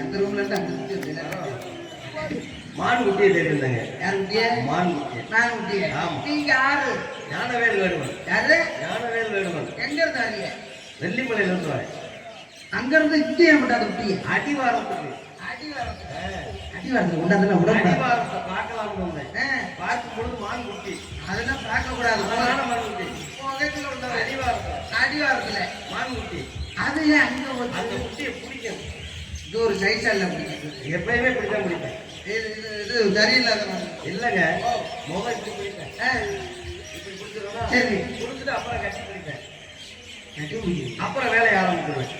அந்த ரூம்ல இருந்து அந்த குட்டி மான் குட்டியை தெரியுந்தாங்க. யார் குட்டிய? மான் குட்டி. நான் குட்டிய. ஆமா. நீங்க யாரு? ஞானவேல் வேடுவன். யாரு? ஞானவேல் வேடுவன். எங்க இருந்தாங்க? வெள்ளிமலையில இருந்து வரேன். அங்க இருந்து இங்கே ஏமாட்டாத குட்டிய. அடிவாரத்துக்கு. அடிவாரத்துக்கு கொண்டாந்து உடம்பு. அடிவாரத்தை பார்க்கலாம்னு வந்தேன். பார்க்கும் பொழுது மான் குட்டி. அதெல்லாம் பார்க்க கூடாது. மான் குட்டி. உலகத்துல உள்ள அடிவாரத்துல மான் குட்டி. அது ஏன் அங்க அந்த குட்டியை பிடிக்கும். இது ஒரு சைஸால பிடிக்கும். எப்பயுமே பிடிச்சா பிடிப்பேன். இது சரியில்லாத இல்லைங்க. முகம் இப்படி பிடிப்பேன். இப்படி பிடிச்சிருந்தா சரி பிடிச்சிட்டு அப்புறம் கட்டி பிடிப்பேன். அப்புறம் வேலையை ஆரம்பிச்சிருவேன்.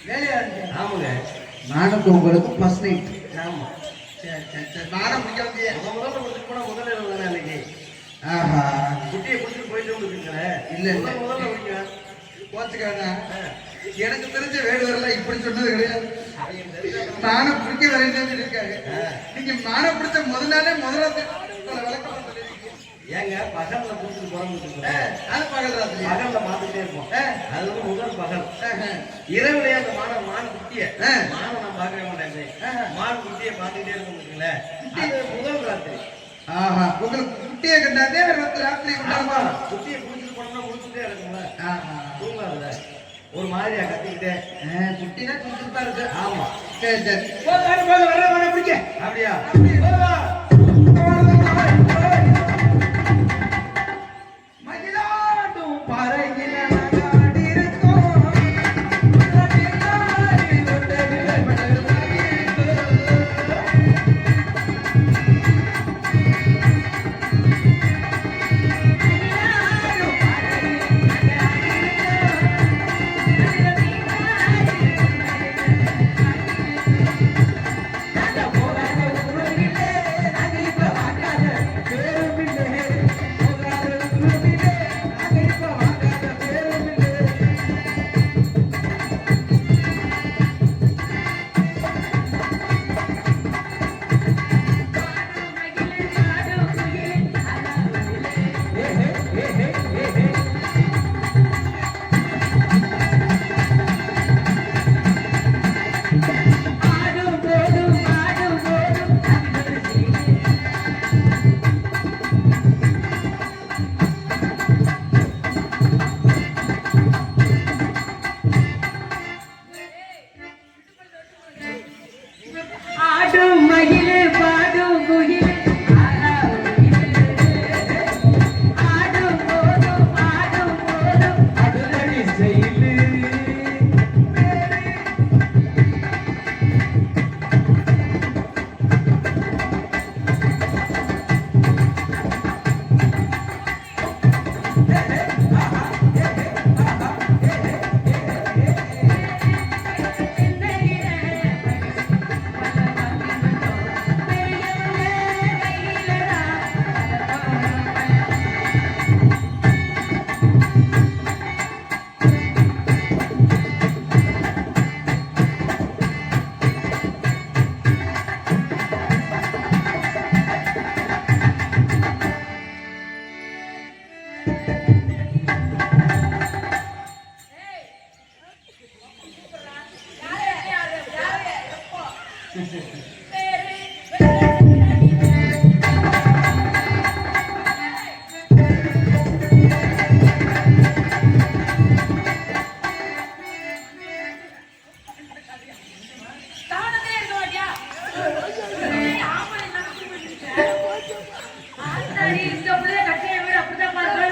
வேலையா? ஆமாங்க. நானும் உங்களுக்கு ஃபர்ஸ்ட் நைட். ஆமா. சரி சரி சரி. நானும் பிடிக்க வந்து முதல்ல பிடிச்சிட்டு போனா முதல்ல இருந்தேன் அன்னைக்கு. ஆஹா குட்டியை பிடிச்சிட்டு போயிட்டு வந்துருக்கேன். இல்ல முதல்ல பிடிக்கிறேன். போச்சுக்காங்க. எனக்கு தெரிஞ்ச வேடுவரெல்லாம் இப்படி சொன்னது கிடையாது. நானும் பிடிக்க வரேன்னு இருக்காங்க. நீங்க மானை பிடிச்ச முதல்ல விளக்கம் ஏங்க பகல்ல பிடிச்சிட்டு போறோம். அது பகல் ராத்திரி பகல்ல பார்த்துட்டே இருப்போம். அது வந்து முதல் பகல். இரவுலயே அந்த மான் குட்டிய மானை நான் பார்க்கவே மாட்டேன். மான் குட்டியை பார்த்துட்டே இருக்கோம். அது முதல் ராத்திரி. ஆஹா உங்களுக்கு குட்டியை கண்டாதே ராத்திரி ஆமா. குட்டியை பிடிச்சிட்டு போனோம்னா முடிச்சுட்டே இருக்கும்ல. தூங்காதுல ஒரு மாதிரியா கத்திக்கிட்டே குட்டினா குட்டிப்பா இருக்கு. ஆமா. சரி சரி வர பிடிக்க. அப்படியா? மகிழாடும் பறகில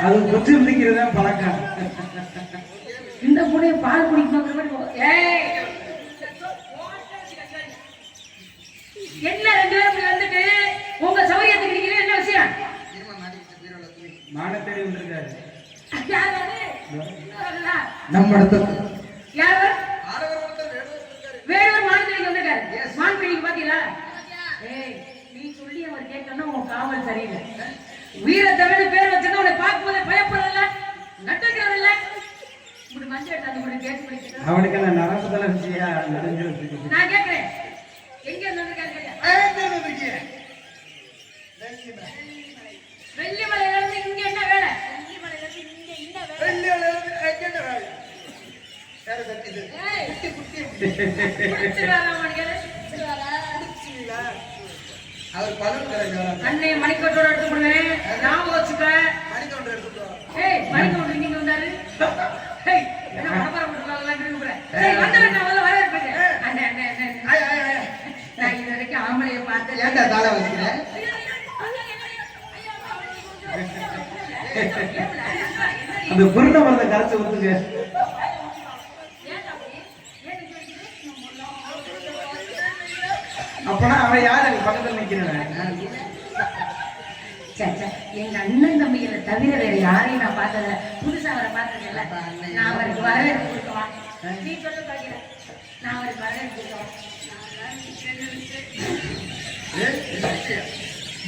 அது குச்சி பிடிக்கிறதா பழக்கம். இந்த புள்ளைய பால் குடிக்கணும். என்ன 2 பேரும் வந்துட்டு உங்க சௌரியத்துக்கு நிக்கிறீங்க, என்ன விஷயம்? மானை தேடி வந்திருக்காரு. நம்ம இடத்துல யாரு? வேறொரு மான் தேடி வந்திருக்காரு. மான் தேடி பாத்தீங்களா? நீ சொல்லி அவர் கேட்கணும். உன் காவல் சரியில்லை. வீரத்தமிழ் பேர் வச்சிருந்தா உன்னை பார்க்கும்போதே பயப்படுறதில்ல, நட்டுக்கிறதில்ல. இப்படி மஞ்சள் எடுத்து கூட கேட்டு பிடிக்கிறேன். அவனுக்கு நான் நரம்புதல விஷயா நான் கேட்கிறேன். எங்க வந்திருக்காரு? வெள்ளிமலையில இருந்து இங்க என்ன வேலை? வெள்ளிமலையில இருந்து இங்க என்ன வேலை? வெள்ளிமலையில இருந்து எங்க வேலை? இது ஏய், குட்டி குட்டி குடிச்சிருவாரா மணிக்கே? குடிச்சிங்களா? அவர் பலூன் கலர் அண்ணே மணிக்கோட்டோட எடுத்து கொடுவேன். ஞாபகம் வச்சுக்க. மணிக்கவுண்டர் எடுத்துக்கோ. ஏய், மணிக்கோட்டர் இங்க வந்தாரு. ஏய், என்ன பரபரம் பண்றாங்களான்னு இருக்கேன். ஏய், வந்துடுறேன், நான் முதல்ல வரேன். அண்ணே அண்ணே அண்ணே. ஆய் ஆய் ஆய். நான் இது வரைக்கும் ஆம்பளைய பார்த்தேன். ஏன்டா தாள வச்சுக்கிறேன்? அந்த குருணை மரத்தை கரைச்சு ஊத்துங்க. அப்பனா அவன் யாரு எங்க பக்கத்துல நிக்கிறேன்? எங்க அண்ணன் தம்பிகளை தவிர வேற யாரையும் நான் பார்த்ததில்ல. புதுசா அவரை பார்த்ததில்ல. நான் அவருக்கு வரவேற்பு கொடுக்கவா? நீ சொல்லு பாக்கிறேன். நான் அவருக்கு வரவேற்பு கொடுக்கவா?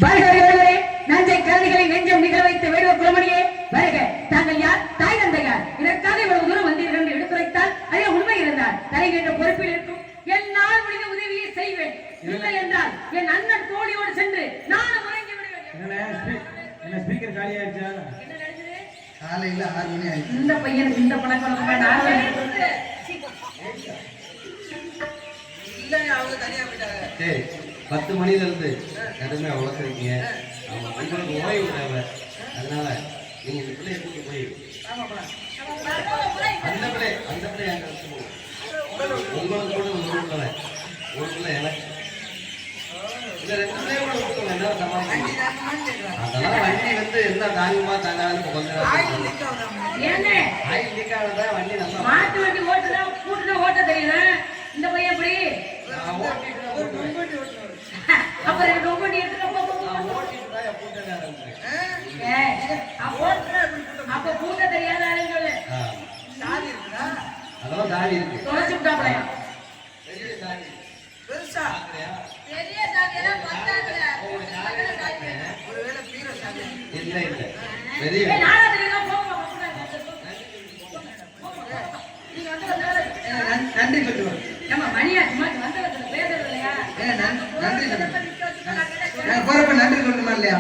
வருகிறவர்களே, நஞ்சை கருதிகளை நெஞ்சம் நிகழ வைத்த வேடுவ குலமணியே வருக. தாங்கள் யார்? தாய் தந்தை யார்? இதற்காக இவ்வளவு தூரம் வந்தீர்கள் என்று எடுத்துரைத்தால் அதே உண்மை இருந்தால் தலை என்ற பொறுப்பில் இருக்கும். என்னால் முடிந்த உதவியை செய்வேன். இல்லை என்றால் என் அண்ணன் தோழியோடு சென்று நானும் உறங்கி விடுவேன். என்ன ஸ்பீக்கர் காலி ஆயிடுச்சா? என்ன நடந்தது? காலையில 6 மணி ஆயிடுச்சு. இந்த பையனுக்கு இந்த பழக்கம் இல்லைங்க, அவங்க தனியா போயிட்டாங்க. டேய் 10 மணில இருந்து கடுமையா உழைச்சிருக்கீங்க. ஆமா, உங்களுக்கு ஓய்வு தேவை. அதனால நீங்க இந்த பிள்ளைய கூட்டி போய் அந்த பிள்ளை எங்க வச்சுக்கோங்க. உங்களுக்கு கூட ஒரு பிள்ளை எனக்கு இந்த 2 பிள்ளைய கூட விட்டுக்கோங்க. என்ன சமாளிக்கணும்? அதெல்லாம் வண்டி வந்து என்ன தாங்குமா தாங்காதுன்னு கொஞ்சம் ஆயில் லீக் ஆகுதாமா? ஏன்னே ஆயில் லீக் ஆனதான் வண்டி நல்லா மாட்டு வண்டி ஓட்டுனா கூட்டுனா ஓட்ட தெரியல. இந்த பையன் எப்படி? நான் ஓட்டிட்டு தான் போட்டுவேன். அப்ப ரெண்டு ரொம்ப நீ எடுத்துட்டு போ, போ, போ. நான் ஓட்டிட்டு தான் போட்டேன் ஆரம்பிச்சேன். ஏய், அப்ப கூட்ட தெரியாத ஆளுன்னு சொல்லு. சாதி இருக்குதா? அதெல்லாம் தாடி இருக்கு. தொலைச்சு விட்டாப்லையா? பெரிய தாடி பெருசா? பாக்குறியா? பெரிய சாதியெல்லாம் பத்தாதுல. ஒருவேளை பீரோ சாதி. இல்ல இல்ல பெரிய ஏய், நானா தெரியுமா? போங்க, போங்க. நீங்க நன்றி சொல்லுவோம். ஏமா மணியா சும்மா வந்தவத்துல பேசுறது இல்லையா? நன்றி போறப்ப நன்றி சொல்லணுமா இல்லையா?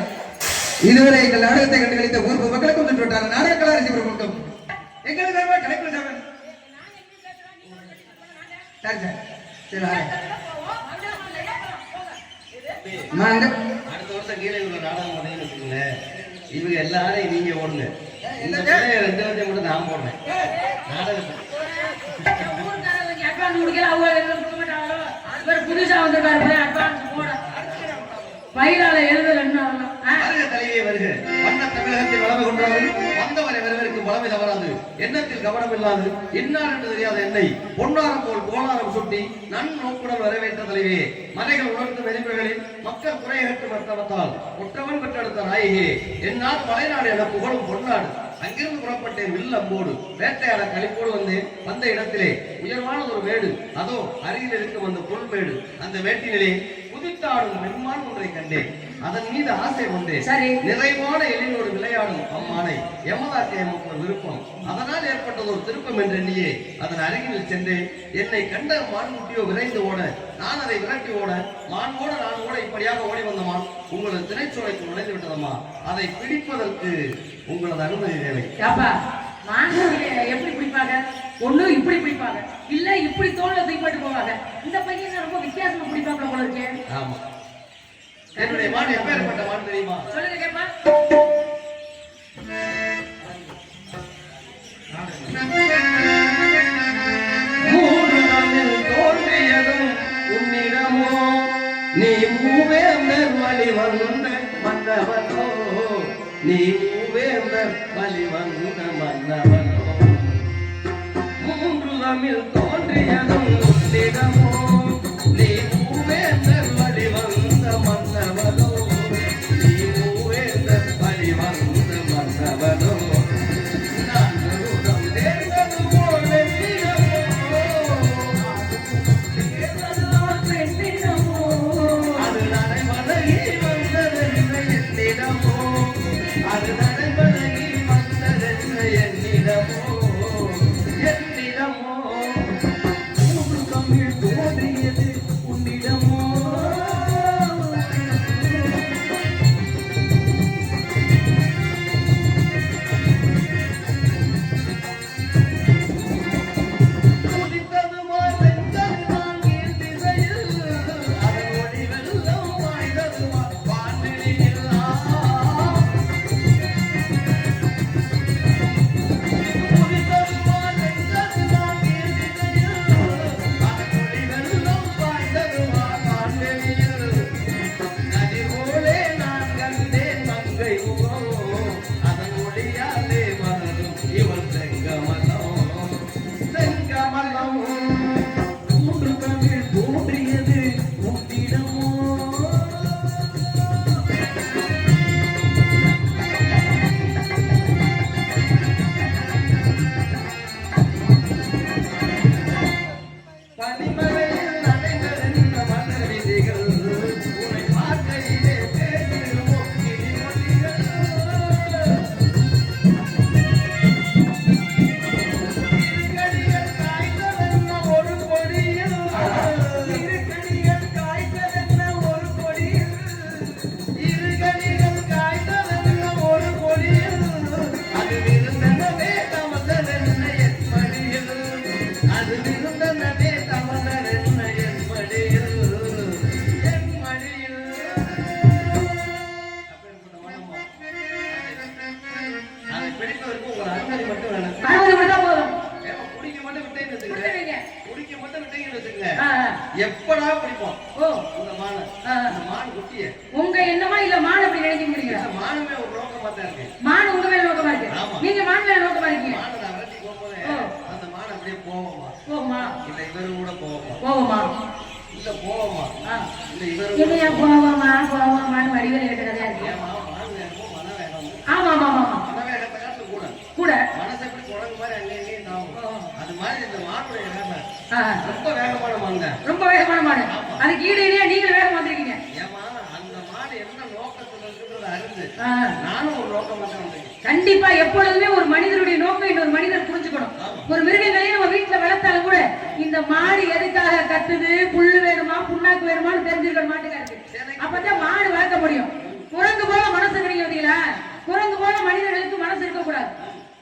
இதுவரை எங்கள் நாடகத்தை கண்டுகளித்த ஊர் மக்களுக்கு வந்து விட்டாங்க. நாடக கலாரிசி கொடுக்கும் எங்களுக்கு கலைக்குள் சாமன். சரி சார், சரி வரேன். அடுத்த வருஷம் கீழே உள்ள நாடகம் போட்டீங்கன்னு வச்சுக்கோங்களேன், இவங்க எல்லாரையும் நீங்க ஓடுங்க. இந்த பிள்ளைய 2 வருஷம் மட்டும் நான் போடுறேன் நாடகத்தை. ஊர்க்காரங்க அட்வான்ஸ் கொடுக்கல, அவங்க எதுவும் கொடுக்க மாட்டாங்களோ? இவர் புதுசா வந்திருக்காரு போய் அட்வான்ஸ் போட பயிரால எழுதலன்னு வருக தலைவியே வருக. வண்ண தமிழகத்தில் வளமை கொண்டாது வந்தவரை வரவேற்கும் வளமை தவறாது. எண்ணத்தில் கவனம் இல்லாது இன்னார் என்று தெரியாத என்னை பொன்னாரம் போல் கோலாரம் சுட்டி நன்னோக்குடன் வரவேற்ற தலைவியே, மலைகள் உணர்ந்து வெளிப்புகளில் மக்கள் குறையகற்று மர்த்தவத்தால் ஒற்றவன் பெற்றெடுத்த நாயகே, என்னால் மலைநாடு என புகழும் பொன்னாடு. அங்கிருந்து புறப்பட்டேன் வில்லம்போடு வேட்டையாட களிப்போடு வந்த இடத்திலே உயர்வான ஒரு மேடு, அதோ அருகில் இருக்கும் அந்த புல்மேடு. அந்த மேட்டினிலே குதித்தாடும் மென்மான் ஒன்றை கண்டேன். அதன் மீது ஆசை கொண்டேன். நிறைவான எழிலோடு விளையாடும் அம்மானை எமதாக்க எமக்கு ஒரு விருப்பம். அதனால் ஏற்பட்டது ஒரு திருப்பம் என்று எண்ணியே அதன் அருகில் சென்றேன். என்னை கண்ட மான்குட்டியோ விரைந்து ஓட, நான் அதை விரட்டி ஓட, நான் ஓட இப்படியாக ஓடி வந்தமான் உங்களது திரைச்சோலைக்கு நுழைந்து விட்டதம்மா. அதை பிடிப்பதற்கு உங்களது அனுமதி தேவை. எப்படி பிடிப்பாங்க? ஒண்ணு இப்படி பிடிப்பாங்க, இல்ல இப்படி தோல்ல தூக்கிட்டு போவாங்க. இந்த பையன் ரொம்ப வித்தியாசமா பிடிப்பாங்க போல இருக்கே. ஆமா, என்னுடைய மான் எப்பேற்பட்ட மான் தெரியுமா? சொல்லுங்க கேப்பா. மூன்று நாளில் தோன்றியதும் உன்னிடமோ, நீ மூவேந்தர் வழி வந்த மன்னவனோ, நீ மூவேந்தர் வழி வந்த மன்னவனோ. மூன்று தமிழ் தோன்றியதும் உன்னிடமோ, நீ மூவேந்தர் வழி வந்த மன்னவனோ, நீ மூவேந்தர் வழி வந்த மன்னவனோ. என்னிடமோ மூன்று தமிழ் அது இருந்தனவே தவறர் என்ன என் மடியில் என் மடியில். அப்பேற்பட்ட மனமா அதை பிடிப்பதற்கு ஒரு அனுமதி மட்டும் வேணும். அனுமதி மட்டும் போதும். ஏமா குடிக்க மட்டும் விட்டேன்னு வச்சுக்கங்க, விட்டுருவீங்க. குடிக்க மட்டும் விட்டீங்கன்னு வச்சுக்கங்க, எப்படா பிடிப்போம் ஓ இந்த மானை, இந்த மான் குட்டிய. உங்க எண்ணமா இல்ல மான் அப்படி நினைக்கிறீங்க? இந்த மானுமே ஒரு நோக்கமா தான் இருக்கு. மான் உங்க மேல நோக்கமா இருக்கு, ஆமா. நீங்க மான் மேல நோக்கமா இருக்கீங்க. மானை நான் விரட்டி போகும்போது அந்த மான் அப்படியே போவோமா போமா இல்ல இவரு கூட போவோமா, போமா இல்ல போவோமா இல்ல இவரு இல்லையா போவாமான்னு வடிவேல் கேட்ட கதையா இருக்கு. ஏமா மான் வேணும் மன வேணும். ஆமா ஆமா ஆமா மன வேகத்தை காட்டு கூட கூட மனசை எப்படி குரங்கு மாதிரி அங்கே இங்கேயும் தாவும். அது மாதிரி இந்த மானுடைய வேகம் ஆ, ரொம்ப வேகமான மானுங்க. ரொம்ப வேகமான மாடு. அதுக்கு ஈடு இணையா நீங்க வேகம் வந்திருக்கீங்க. ஏமா அந்த மாடு என்ன நோக்கத்துல இருக்குன்றத அறிந்து ஆ, நானும் ஒரு நோக்கம் மட்டும் வந்திருக்கேன். கண்டிப்பா எப்பொழுதுமே ஒரு மனிதனுடைய நோக்கம் இன்னொரு மனிதர் புரிஞ்சுக்கணும். ஒரு மிருகங்களையும் நம்ம வீட்டுல வளர்த்தாலும் கூட இந்த மாடு எதுக்காக கத்துது, புல்லு வேணுமா புண்ணாக்கு வேணுமான்னு தெரிஞ்சுக்கிற மாட்டுக்காருக்கு. அப்பதான் மாடு வளர்க்க முடியும். குரங்கு போல மனசு கிடைக்கும் பார்த்தீங்களா? குரங்கு போல மனிதர்களுக்கு மனசு இருக்க கூடாது.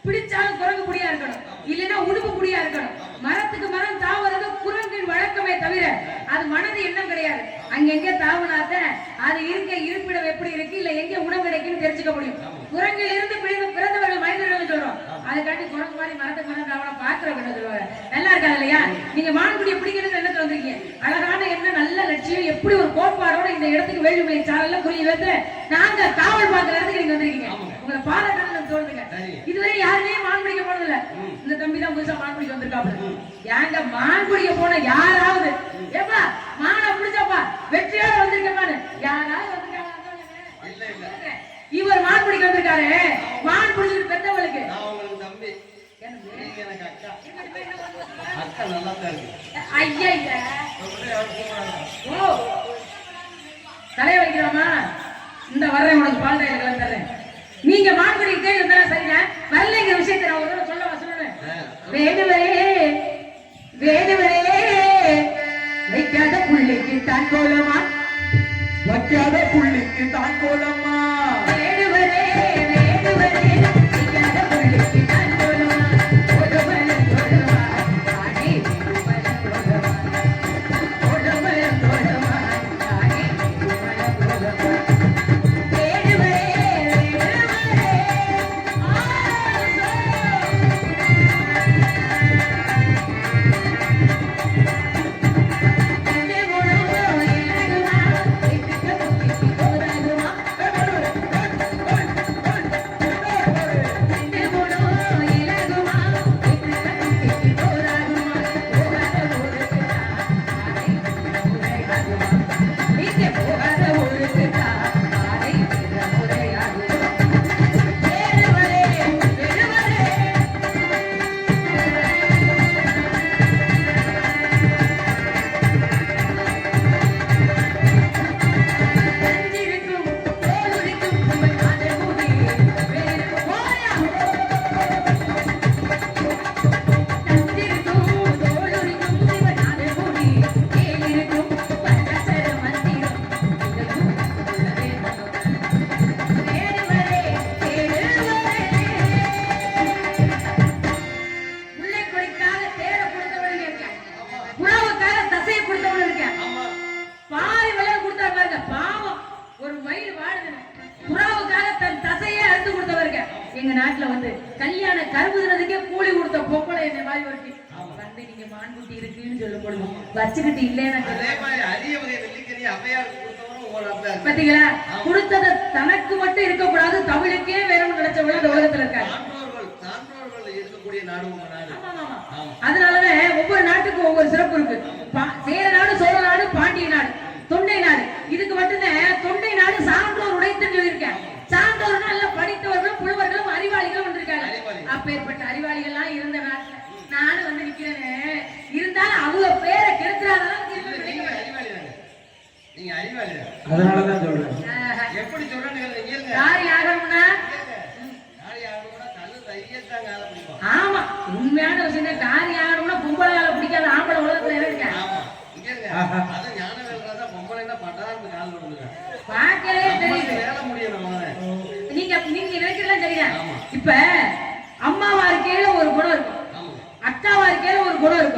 பிடிச்சாலும் குரங்கு புடியா இருக்கணும், இல்லைன்னா உடுப்பு புடியா இருக்கணும். மரத்துக்கு மரம் தாவறது குரங்கின் வழக்கமே தவிர அது மனது எண்ணம் கிடையாது. அங்கெங்க தாவனாத்த அது இருக்க இருப்பிடம் எப்படி இருக்கு, இல்ல எங்க உணவு கிடைக்குன்னு தெரிஞ்சுக்க முடியும். குரங்கில் இருந்து பிறந்தவர்கள் மனிதர்கள் சொல்றோம். அதுக்காண்டி குரங்கு மாதிரி மரத்துக்கு மரம் தாவனா பாக்குறவங்க சொல்லுவாங்க. நல்லா இருக்காது இல்லையா? நீங்க மான்குடியை பிடிக்கிறது எண்ணத்துல வந்திருக்கீங்க. அழகான எண்ணம், நல்ல லட்சியம், எப்படி ஒரு கோட்பாடோட இந்த இடத்துக்கு வேலுமலை சாரல்ல புரிய வைத்து நாங்க காவல் பார்க்கிற இடத்துக்கு நீங்க வந்திருக்கீங்க. உங்களை பாராட்டு தோணுதுங்க. இதுவரை யாருமே மான் பிடிக்க போனதில்ல. இந்த தம்பி தான் புதுசா மான் பிடிக்க வந்திருக்காப்ல. ஏங்க மான் பிடிக்க போன யாராவது ஏப்பா மானை பிடிச்சப்பா வெற்றியோட வந்திருக்கப்பான்னு யாராவது வந்திருக்காங்க? இல்ல இல்ல இவர் மான் பிடிக்க வந்திருக்காரு. மான் பிடிச்சிட்டு பெத்தவங்களுக்கு நான் உங்களுக்கு தம்பி, நீங்க எனக்கு அக்கா. அக்கா நல்லா தான் இருக்கு. ஐயா அப்படியே யாரும் கூப்பிடாங்க. ஓ தலைய வைக்கிறோமா? இந்த வர்றேன் உனக்கு பால் டைல கலந்து தர்றேன். நீங்க மான் பிடிக்க இருந்தா சரிங்க. வரலைங்கிற விஷயத்தை நான் ஒரு சொல்லுவேன். வேடுவரே வேடுவரே வைக்காத புள்ளிக்கு தான் கோலமா, வைக்காத புள்ளிக்கு தான் கோலமா. வேடுவரே வேடுவரே வைக்காத புள்ளிக்கு தான் கோலமா, கோலமலம் கோலமா ஆடி கோலமலம் கோலமா, கோலமலம் கோலமா ஆடி கோலமலம் கோலமா. வேடுவரே வேடுவரே எங்க நாட்டுல வந்து கல்யாண கருவுதுறதுக்கே கூலி கொடுத்த பொம்பளை என்ன மாதிரி ஒருத்தி வந்து நீங்க மான்குட்டி இருக்குன்னு சொல்லும் பொழுது வச்சுக்கிட்டு இல்லைன்னு அதே மாதிரி அரிய வகை வெள்ளிக்கறி அவையாருக்கு கொடுத்தவரும் உங்களோட அப்பா இருக்கு. பாத்தீங்களா? கொடுத்தது தனக்கு மட்டும் இருக்கக்கூடாது, தமிழுக்கே வேணும்னு நினைச்சவங்க இந்த உலகத்துல இருக்காங்க. சான்றோர்கள் இருக்கக்கூடிய நாடு உங்க நாடு. அதனாலதான் ஒவ்வொரு நாட்டுக்கும் ஒவ்வொரு சிறப்பு இருக்கு. சேர நாடு, சோழ நாடு, பாண்டிய நாடு, தொண்டை நாடு. இதுக்கு மட்டும்தான் தொண்டை நாடு சான்றோர் உடைத்துன்னு சொல்லியிருக்கேன். சான்றோர்னா நல்ல படித்தவர்களும் புலவர்களும் அறிவாளிகளும் வந்திருக்காங்க. அப்பேற்பட்ட அறிவாளிகள்லாம் இருந்த நாட்டுல நானும் வந்து நிக்கிறேன். இருந்தாலும் அவங்க பேரை கெடுத்துறாங்க. நீங்க அறிவாளி, அதனாலதான் சொல்றேன். எப்படி சொல்றேன்னு யார் யாருன்னா ஆமா உண்மையான விஷயம். காரி ஆகணும்னா பொம்பளை பிடிக்காத ஆம்பளை உலகத்துல இருக்க. பாக்கவே தெரியுது. நீங்க நினைக்கிறதெல்லாம் சரிதான். இப்ப அம்மாவா இருக்கையில ஒரு குணம் இருக்கும், அக்காவா இருக்கையில ஒரு குணம் இருக்கும்.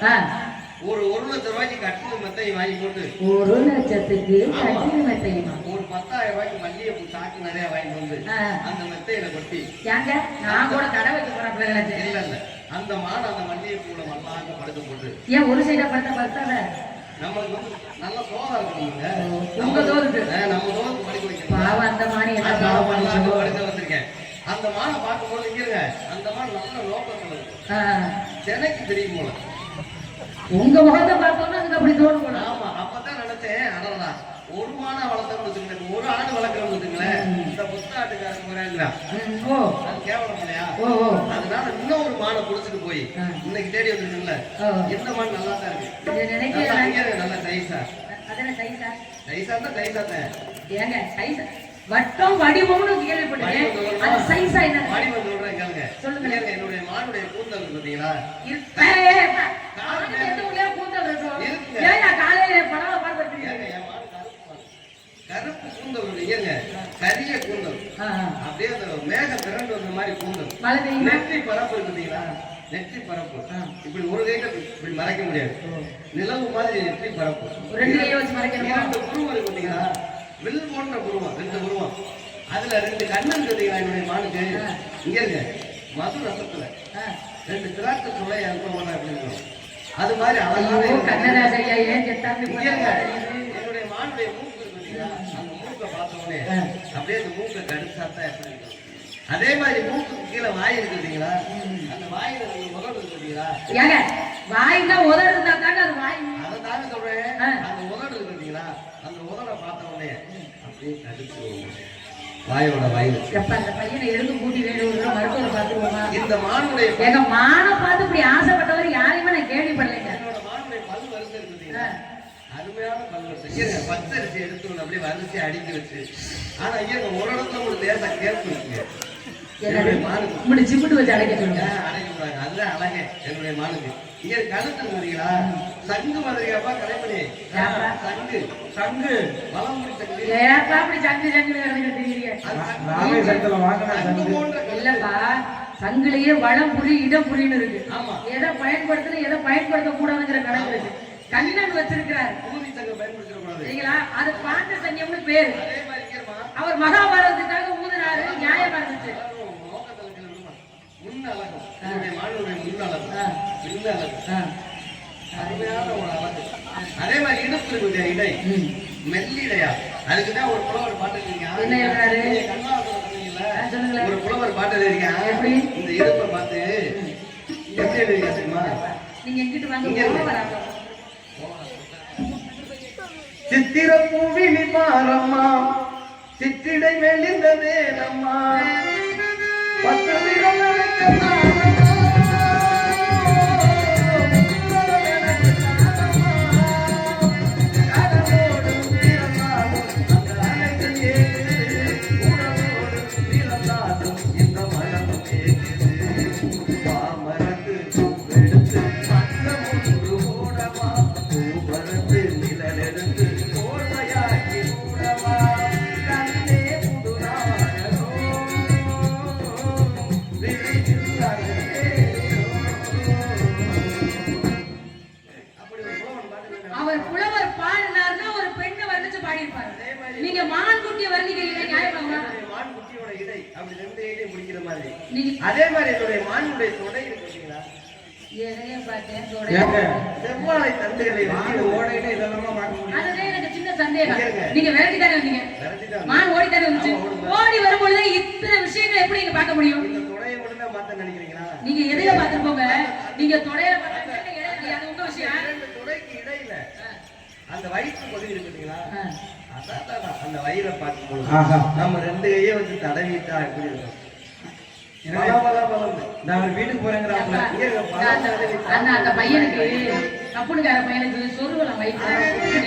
ஆ. ஒரு 1,00,000 ரூபாய்க்கு கட்டில் மெத்தையும் வாங்கி போட்டு 1,00,000க்கு கட்டில் மெத்தையுமா? ஒரு 10,000 ரூபாய்க்கு மல்லிகைப்பூ சாக்கு நிறைய வாங்கி வந்து ஆ. அந்த மெத்தையில கொட்டி ஏங்க நான் கூட கடை வைக்க போறேன் பிள்ளைங்க. இல்ல இல்ல அந்த மாடு அந்த மல்லிகைப்பூல மல்லாங்க படுக்க போட்டு ஏன் ஒரு சைடா படுத்தா படுத்தாத? நம்மளுக்கு வந்து நல்ல சோதா இருக்குங்க. உங்க தோலுக்கு நம்ம தோலுக்கு படுக்க வைக்கணும். பாவம் அந்த மானி என்ன அந்த பாவம் மாடு பண்ணிச்சு? படுக்க வச்சிருக்கேன். அந்த மாடை பார்க்கும்போது இங்க அந்த மாடு நல்ல லோக்கத்துல இருக்கு. சென்னைக்கு தெரியும் போல. உங்க முகத்தை பார்த்தோம்னா அதுக்கு அப்படி தோணும் போல. ஆமா அப்பதான் நினைச்சேன் அடடா ஒரு மானை வளர்த்தோம்னு வச்சுக்கோங்க, ஒரு ஆடு வளர்க்கறோம்னு வச்சுங்களேன், இந்த புத்தாட்டுக்காரங்க வராங்களா ஓ அது கேவலம் இல்லையா? ஓ ஓ அதனால இன்னொரு மானை புடிச்சிட்டு போய் இன்னைக்கு தேடி வந்துருக்குல்ல இந்த மாடு நல்லா தான் இருக்கு. இதை நினைக்கிறேன். நல்ல சைஸா அதானே சைஸா? சைஸா தான் சைஸா தான் ஏங்க சைஸா வட்டம் வடிவம்னு கேள்விப்பட்டேன். அது சைஸா என்ன? வடிவம் சொல்றேன் கேளுங்க. சொல்லுங்க. என்னுடைய மானுடைய கூந்தல் இருக்கு பாத்தீங்களா? கருப்பு கூந்தல் இல்லைங்க, கரிய கூந்தல். அப்படியே அந்த மேகம் திரண்டு வந்த மாதிரி கூந்தல். நெற்றி பரப்பு இருக்கு பாத்தீங்களா? நெற்றி பரப்பு இப்படி ஒரு கையில இப்படி மறைக்க முடியாது. நிலவு மாதிரி நெற்றி பரப்பு. இரண்டு புருவம் இருக்கு பாத்தீங்களா? வில் போன்ற புருவம், 2 புருவம். அதுல 2 கண்ணன் பாத்தீங்களா? என்னுடைய மானுக்கு இங்க இருங்க மது ரசத்துல 2 திராட்சை சுளை அனுபவம் எப்படி இருக்கும் அது மாதிரி அழகான என்னுடைய மானுடைய மூக்கு இருக்கு பாத்தீங்களா? அந்த மூக்கை பார்த்த உடனே அப்படியே அந்த மூக்கை கடிச்சாத்தான் எப்படி இருக்கும். அதே மாதிரி மூக்குக்கு கீழே வாய் இருக்கு பாத்தீங்களா? அந்த வாயில உதடு இருக்கு பாத்தீங்களா? வாய்னா உதடு இருந்தா தாங்க அது வாய். அதை தாங்க சொல்றேன். அந்த உதடு இருக்கு பாத்தீங்களா? அந்த உதடை பார்த்த உடனே அப்படியே கடிச்சு வாயோட வாயில். எப்ப அந்த பையனை எழுந்து கூட்டி வேணும் மருத்துவரை பார்த்துருவோமா? இந்த மானுடைய எங்க மான பார்த்து இப்படி ஆசைப்பட்டவர் யாரையுமே நான் கேள்விப்படலைங்க. என்னோட மானுடைய பல் வரிசை இருக்கு பாத்தீங்களா? அருமையான பல் வரிசை. பச்சரிசி எடுத்து அப்படியே வரிசையை அடுக்கி வச்சு. ஆனா ஒரு இடத்துல ஒரு லேசா கேப்பு இருக்குங்க. என்னுடைய மானுக்கு இப்படி சிப்பிட்டு வச்சு அடைக்க சொல்லுங்க. அடைக்க அதுதான் அழகே என்னுடைய மானுக்கு. இங்க கழுத்து வரீங்களா? சங்கு மாதிரியாப்பா கலைப்பணி. சங்கு சங்கு வளமுடி சங்கு. ஏப்பா அப்படி சங்கு சங்கு தெரியுங்க. இல்லப்பா சங்குலயே வளம் புரி இடம் புரின்னு இருக்கு. எதை பயன்படுத்தணும் எதை பயன்படுத்த கூடாதுங்கிற கணக்கு இருக்கு. கண்ணன் வச்சிருக்கிறார். பூரி சங்கு பயன்படுத்தக்கூடாது சரிங்களா? அது பாண்ட சங்கியம்னு பேரு. அவர் மகாபாரதத்துக்காக ஊதுனாரு. நியாயமா இருந்துச்சு. முன்னழகம் என்னுடைய மானுடைய முன்னழகம் பின்னழகம் அருமையான ஒரு அழகு. அதே மாதிரி இடுப்பு இருக்கு இடை மெல்லிடையா. அதுக்குதான் ஒரு புலவர் பாட்டு இருக்கீங்க. ஒரு புலவர் பாட்டு இருக்கீங்க. இந்த இடுப்பை பார்த்து எப்படி எழுதியா தெரியுமா? நீங்க எங்கிட்டு வாங்க. சித்திர பூவினி பாரம்மா சிற்றிடை மெலிந்ததே நம்மா பத்து அதே மாதிரி என்னுடைய மானுடைய தொடை இருக்குங்களா? செவ்வாழை தண்டுகளை ஓடையில இதெல்லாம் பார்க்க முடியும். அதுதான் எனக்கு சின்ன சந்தேகம். நீங்க விரட்டி தானே வந்தீங்க? மான் ஓடி தானே வந்துச்சு? ஓடி வரும்பொழுது இத்தனை விஷயங்களை எப்படி நீங்க பார்க்க முடியும்? இந்த தொடையை மட்டும் தான் மாத்த நினைக்கிறீங்களா? நீங்க எதைய பார்த்துருப்போங்க. நீங்க தொடையில பார்த்தா அது உங்க விஷயம். இரண்டு தொடைக்கு இடையில அந்த வயிற்று பகுதி இருக்குங்களா? அதான் அந்த வயிறை பார்க்கும்போது நம்ம 2 கையை வச்சு தடவிட்டா எப்படி இருக்கும்? வீட்டுக்கு போறேங்கிற அந்த பையனுக்கு கப்புனுக்கார பையனுக்கு சொல்லுவலாம் வயிற்று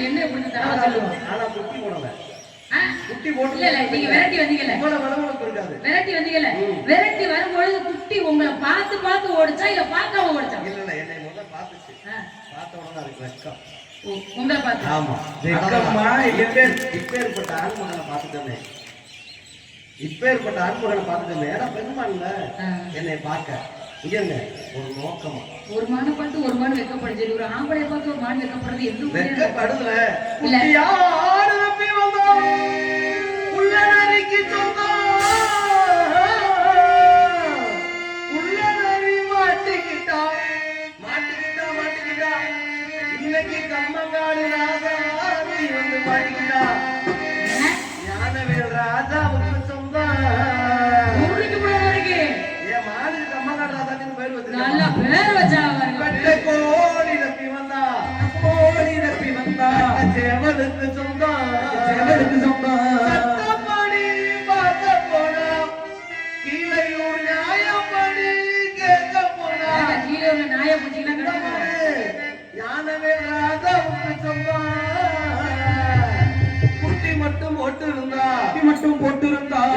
என்ன எப்படி தடவை சொல்லுவோம். ஆனா குட்டி போடல. குட்டி போட்டு இல்ல நீங்க விரட்டி வந்தீங்கல்ல, விரட்டி வந்தீங்கல்ல, விரட்டி வரும்பொழுது குட்டி உங்களை பார்த்து பார்த்து ஓடிச்சா இல்ல பார்க்காம ஓடிச்சா? இல்ல இல்ல என்னை முதல்ல பார்த்துச்சு. பார்த்த உடனே அதுக்கு வெட்கம். உங்களை பார்த்து ஆமா வெட்கமா இப்பேற்பட்ட ஆண்மகனை பார்த்துட்டோமே, இப்பேற்பட்ட ஆண்மகனை பார்த்துட்டோமே. ஏன்னா பெருமாள்ல என்னை பார்க்க இங்க ஒரு நோக்கமா ஒரு மானை பார்த்து ஒரு மான் வெக்கப்படுது, ஒரு ஆம்பளைய பார்த்து ஒரு மான் வெக்கப்படுறது எந்த வெக்கப்படுதுல இல்ல. யாரு நம்பி வந்தோம் உள்ள நரிக்கு சொந்தம் உள்ள நரி மாட்டிக்கிட்டா இன்னைக்கு கம்மங்காடு ராசாதி வந்து மாட்டிக்கிட்டா ஞானவேல் ராஜாவுக்கு சொந்தம் ஊருக்கு போற வரைக்கும் என் மாடு கம்மங்காடு ராசாதின்னு பேர் வச்சு நல்ல பேர் வச்சா கோழி தப்பி வந்தா சேவலுக்கு சொந்தம் சத்தப்படி பார்க்க போனா கீழையூர் நியாயப்படி கேட்க போனா கீழே உள்ள நாய பூச்சிக்கலாம் யானவே ராஜாவுக்கு சொந்தம் குட்டி மட்டும் போட்டு இருந்தா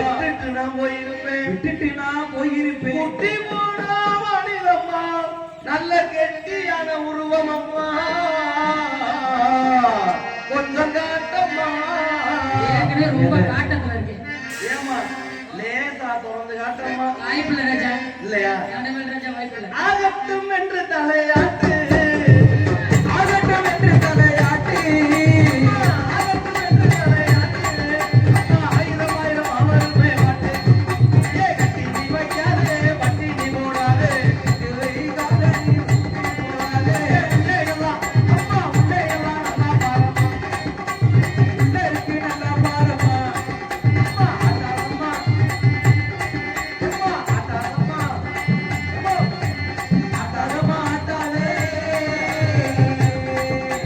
விட்டுட்டு நான் போயிருப்பேன் குட்டி போனா வாணிதம்மா நல்ல கெட்டியான உருவம் அம்மா கொஞ்சம் காட்டம்மா ரொம்ப காட்டத்துல இருக்கு. ஏமா லேசா திறந்து காட்டம்மா வாய்ப்பில்லை ராஜா, இல்லையா ஞானவேல் ராஜா வாய்ப்பில்லை. ஆகட்டும் என்று தலையாட்டு ஆயிரம் ஆயிரம் அமர்வே மாட்டு ஏ கட்டி நீ வைக்காதே வட்டி நீ போடாதே போடாதே உள்ளேயெல்லாம் அம்மா உள்ளேயெல்லாம் நல்லா பாரம்மா உள்ளே இருக்கு நல்லா பாரம்மா அம்மா ஆட்டாதம்மா அம்மா ஆட்டாதம்மா ஆட்டாதம்மா ஆட்டாதே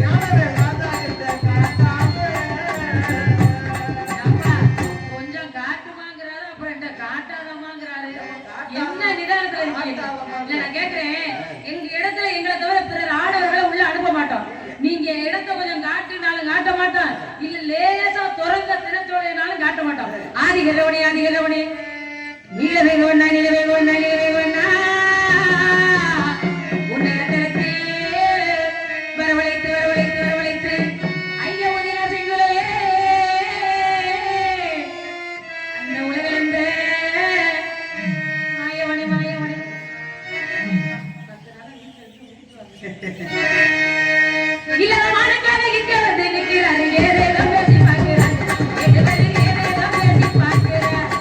ஞானவே ராஜா கிட்ட காட்டாதே அப்பா, கொஞ்சம் காட்டுமாங்கிறாரு, அப்புறம் என்ன காட்டாதமாங்கிறாரு. என்ன நிதானத்துல இருக்கீங்க? இல்ல, நான் கேக்குறேன், எங்க இடத்துல எங்களை தவிர பிறர் ஆடவர்களை உள்ள அனுப்ப மாட்டோம். நீங்க இடத்த கொஞ்சம் காட்டினாலும் காட்ட மாட்டோம், இல்ல லேசா துறந்த தினத்தோடையினாலும் காட்ட மாட்டோம். ஆதி கல்லவனே நீலவேகவண்ணா உன்னை இடத்திற்கு வரவழைத்து ஐயா உதிரா செங்குலே அந்த உலகிலிருந்த மாயவனே இல்லாத மானக்காக இங்க வந்து நிற்கிறாரு, ஏதேதோ பேசி பார்க்கிறார், ஏதேதோ பேசி பார்க்கிறார்.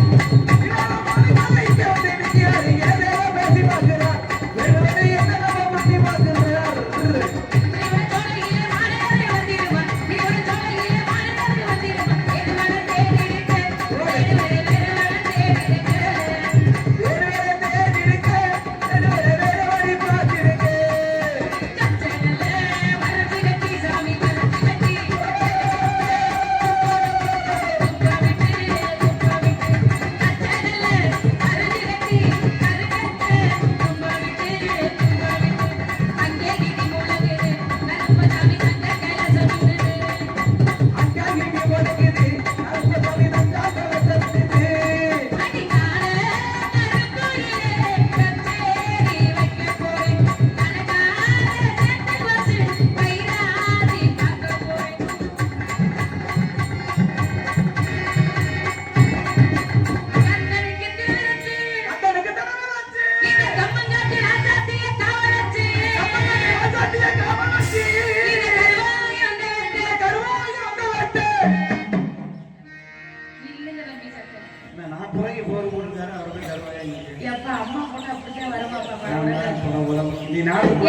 எப்பா அம்மா பொண்ணு அப்படித்தான் வருவாப்பா.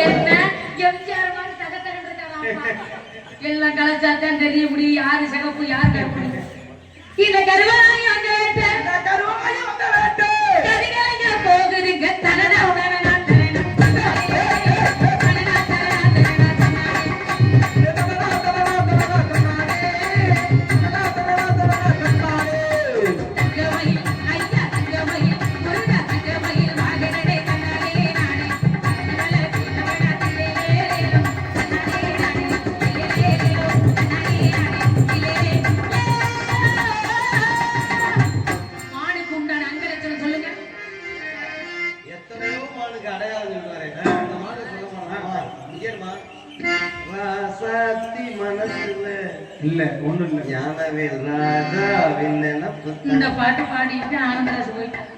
என்ன எம்ஜிஆர் மாதிரி தகத்தகன்னு இருக்காங்க. எல்லாம் கலைச்சாத்தான் தெரிய முடியும் யாரு சிகப்பு யாரு கருப்பு. இந்த கருவாயி வந்த வேட்டை கதிகளைங்க போகுதுங்க தனதா உணர இல்ல ஒண்ணும் இல்ல. ஞானவேல் ராஜாவின் நினப்பு. இந்த பாட்டு பாடிட்டு ஆனந்தராஜ் போயிட்டாங்க.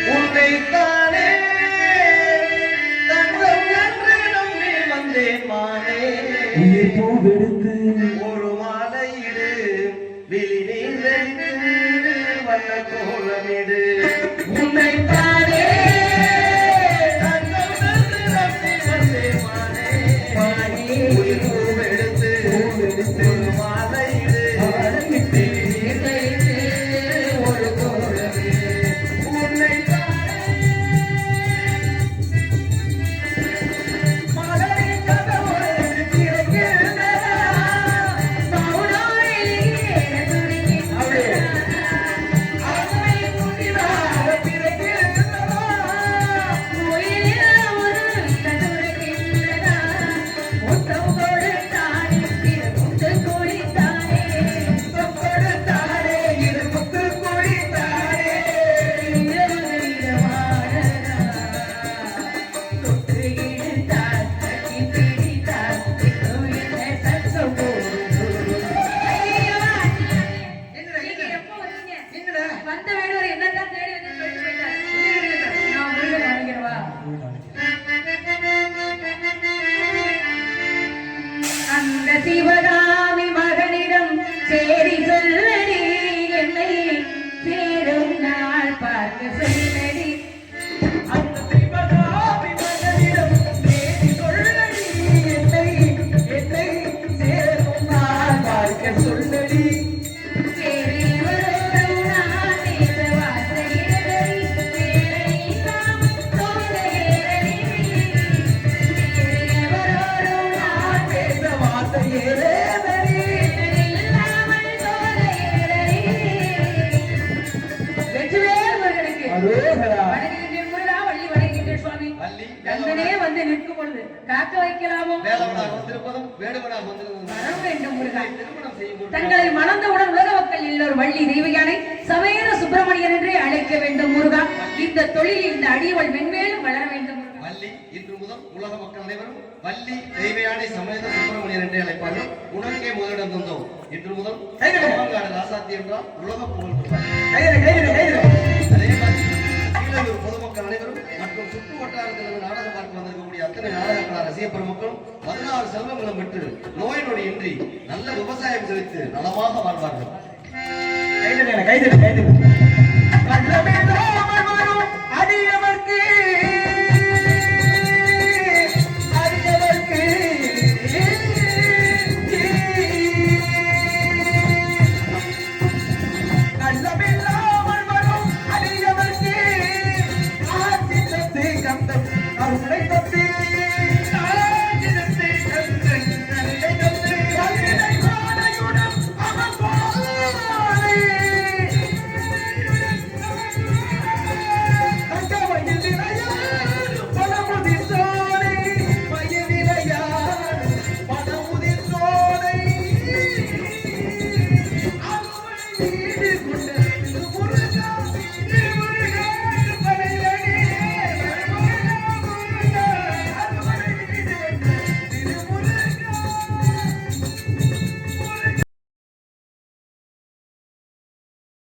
உன்னைத்தானே தங்கம் என்று நம்பி வந்தேன் மானே. பூவெடுத்து ஒரு மாலையிடு விழி நீர் வைத்து வண்ண கோலமிடு. உன்னைத்தானே தங்கம் என்று நம்பி வந்தேன் மானே. உயிர் பூவெடுத்து ஒரு மாலையிடு ஒரு கோலமே மௌனோரிலே துடிக்கின்ற வள்ளி கந்தனே வந்து நிற்கும் பொழுது காக்க வைக்கலாமோ? வேலவனாக வந்திருப்பதும் வேடுவனாக வந்திருப்பதும் வர வேண்டும் முருகா. திருமணம் செய்யும் பொழுது தங்களை மணந்தவுடன் உலக மக்கள் எல்லோரும் வள்ளி தெய்வயானை சமேத சுப்பிரமணியன் என்றே அழைக்க வேண்டும் முருகா. இந்த தொழில் இந்த அடியவள் மென்மேலும் வளர வேண்டும் முருகா. வள்ளி இன்று முதல் உலக மக்கள் அனைவரும் வள்ளி தெய்வயானை சமேத சுப்பிரமணியன் என்றே அழைப்பார்கள். உனக்கே முதலிடம் தந்தோம். இன்று முதல் அம்மங்காடு ராசாத்தி என்றால் உலக புகழ் பெறுவார். அதே மாதிரி கீழூர் பொதுமக்கள் அனைவரும் மற்றும் சுற்று வட்டாரத்தில் நாடகம் பார்க்க வந்திருக்கக்கூடிய அத்தனை நாடகங்கள ரசிக பெருமக்களும் 16 செல்வங்களும் பெற்று நோய் நொடி இன்றி நல்ல விவசாயம் செலுத்து நலமாக வாழ்வார்கள். அடியவர்க்கு நல்லமில்லாமல் வரும் அடியவர்க்கு கந்தம் அருளைத்த